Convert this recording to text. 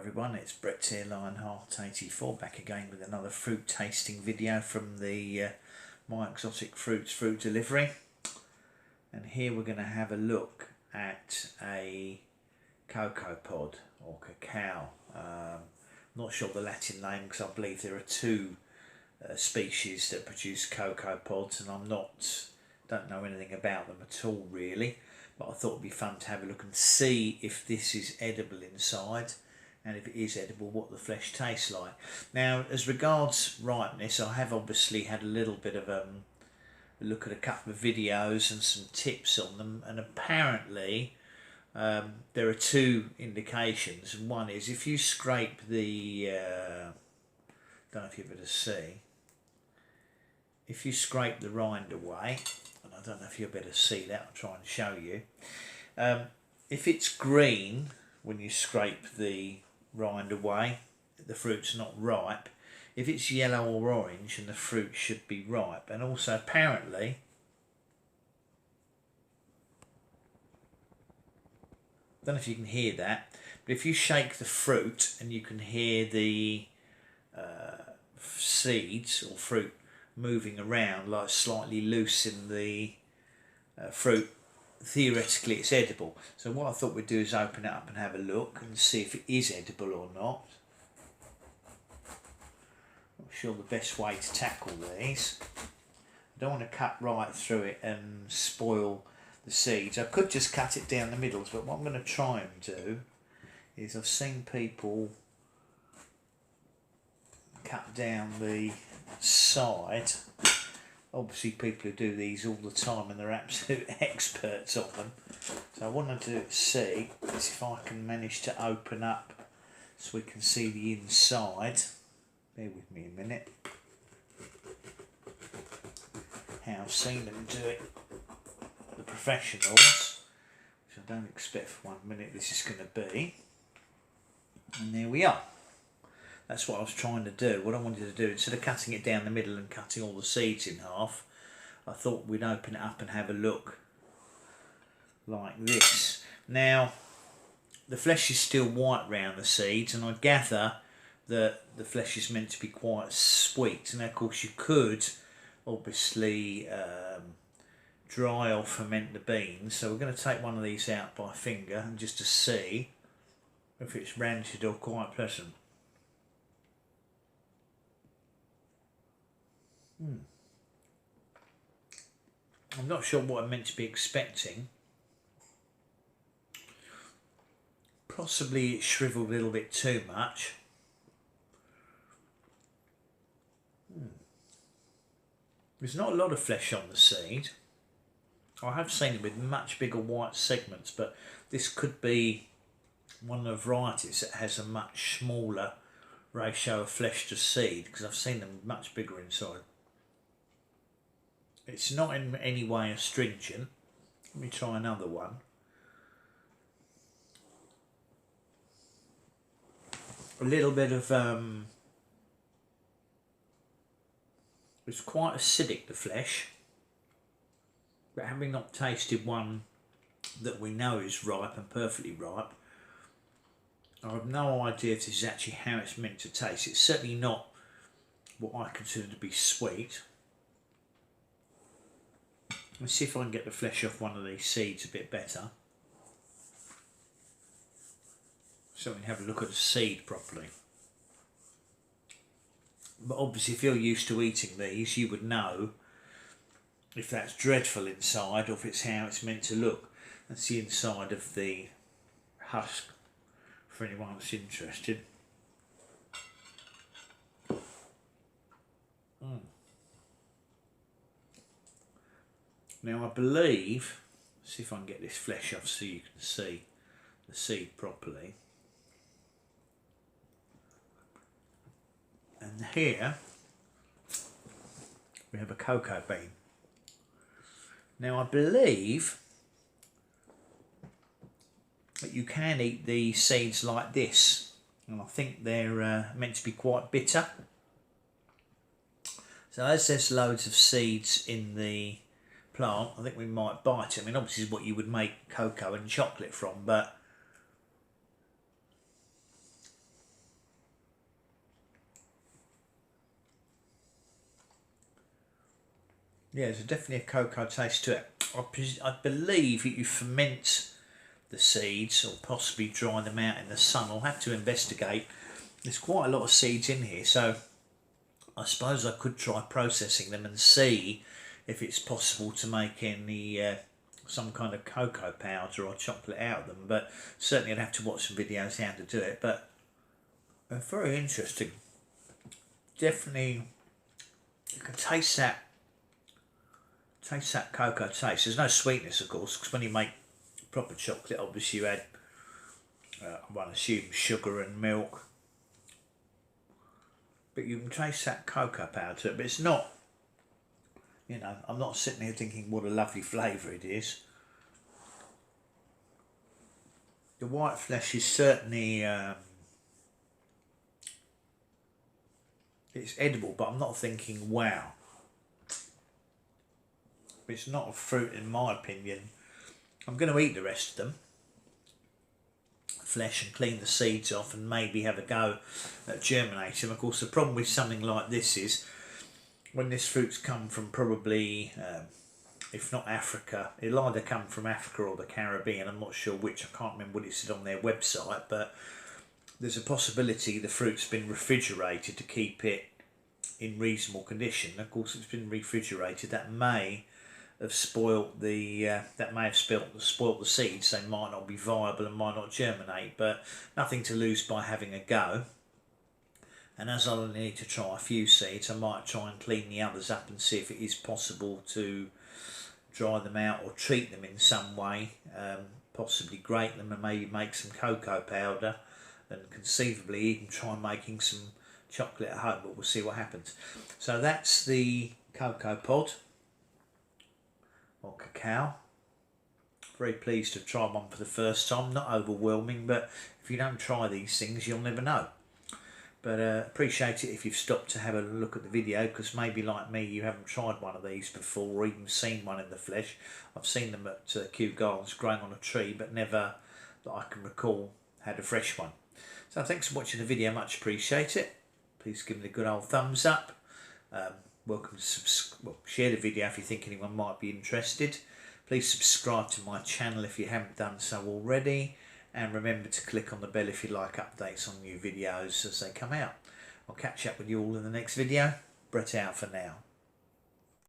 everyone, it's Brett here, Lionheart84, back again with another fruit tasting video from the My Exotic Fruits fruit delivery. And here we're going to have a look at a cocoa pod or cacao. Not sure the Latin name because I believe there are two species that produce cocoa pods, and don't know anything about them at all really. But I thought it'd be fun to have a look and see if this is edible inside, and if it is edible, what the flesh tastes like. Now, as regards ripeness, I have obviously had a little bit of a look at a couple of videos and some tips on them, and apparently there are two indications. One is if you scrape the, don't know if you're able to see, if you scrape the rind away, and I don't know if you'll be able to see that, I'll try and show you. If it's green when you scrape the rind away, the fruit's not ripe. If it's yellow or orange, and the fruit should be ripe. And also apparently, I don't know if you can hear that, but if you shake the fruit and you can hear the seeds or fruit moving around, like slightly loose in the fruit, theoretically it's edible. So what I thought we'd do is open it up and have a look and see if it is edible or not. Not sure the best way to tackle these. I don't want to cut right through it and spoil the seeds. I could just cut it down the middles, but what I'm going to try and do is, I've seen people cut down the side. Obviously people who do these all the time and they're absolute experts on them. So I want to see if I can manage to open up so we can see the inside. Bear with me a minute. How I've seen them do it, the professionals, which I don't expect for 1 minute this is going to be. And there we are. That's what I was trying to do. What I wanted to do, instead of cutting it down the middle and cutting all the seeds in half, I thought we'd open it up and have a look like this. Now, the flesh is still white round the seeds, and I gather that the flesh is meant to be quite sweet. And of course you could obviously dry or ferment the beans. So we're going to take one of these out by finger, and just to see if it's rancid or quite pleasant. I'm not sure what I'm meant to be expecting. Possibly it's shriveled a little bit too much. There's not a lot of flesh on the seed. I have seen it with much bigger white segments, but this could be one of the varieties that has a much smaller ratio of flesh to seed, because I've seen them much bigger inside. It's not in any way astringent. Let me try another one. A little bit of it's quite acidic, the flesh, but having not tasted one that we know is ripe and perfectly ripe, I have no idea if this is actually how it's meant to taste. It's certainly not what I consider to be sweet. Let's see if I can get the flesh off one of these seeds a bit better, so we can have a look at the seed properly. But obviously if you're used to eating these, you would know if that's dreadful inside or if it's how it's meant to look. That's the inside of the husk for anyone that's interested. Now I believe, see if I can get this flesh off so you can see the seed properly. And here we have a cocoa bean. Now I believe that you can eat the seeds like this, and I think they're meant to be quite bitter. So as there's loads of seeds in the plant, I think we might bite it. I mean, obviously, this is what you would make cocoa and chocolate from, but Yeah, there's definitely a cocoa taste to it. I believe that you ferment the seeds or possibly dry them out in the sun. I'll have to investigate. There's quite a lot of seeds in here, so I suppose I could try processing them and see if it's possible to make any some kind of cocoa powder or chocolate out of them. But certainly I'd have to watch some videos how to do it. But very interesting. Definitely, you can taste that cocoa taste. There's no sweetness, of course, because when you make proper chocolate, obviously you add, one assumes, sugar and milk. But you can taste that cocoa powder to it, but it's not, you know, I'm not sitting here thinking what a lovely flavour it is. The white flesh is certainly, it's edible, but I'm not thinking, wow. It's not a fruit in my opinion. I'm going to eat the rest of them, flesh, and clean the seeds off and maybe have a go at germinating. Of course, the problem with something like this is when this fruit's come from probably, if not Africa, it'll either come from Africa or the Caribbean. I'm not sure which. I can't remember what it said on their website, but there's a possibility the fruit's been refrigerated to keep it in reasonable condition. Of course, it's been refrigerated. That may have spoilt the spoilt the seeds. They might not be viable and might not germinate, but nothing to lose by having a go. And as I'll need to try a few seeds, I might try and clean the others up and see if it is possible to dry them out or treat them in some way, possibly grate them and maybe make some cocoa powder, and conceivably even try making some chocolate at home, but we'll see what happens. So that's the cocoa pod, or cacao. Very pleased to have tried one for the first time. Not overwhelming, but if you don't try these things, you'll never know. But appreciate it if you've stopped to have a look at the video, because maybe like me you haven't tried one of these before or even seen one in the flesh. I've seen them at Kew Gardens growing on a tree, but never that I can recall had a fresh one. So thanks for watching the video, much appreciate it. Please give me a good old thumbs up. Welcome to share the video if you think anyone might be interested. Please subscribe to my channel if you haven't done so already. And remember to click on the bell if you like updates on new videos as they come out. I'll catch up with you all in the next video. Brett out for now.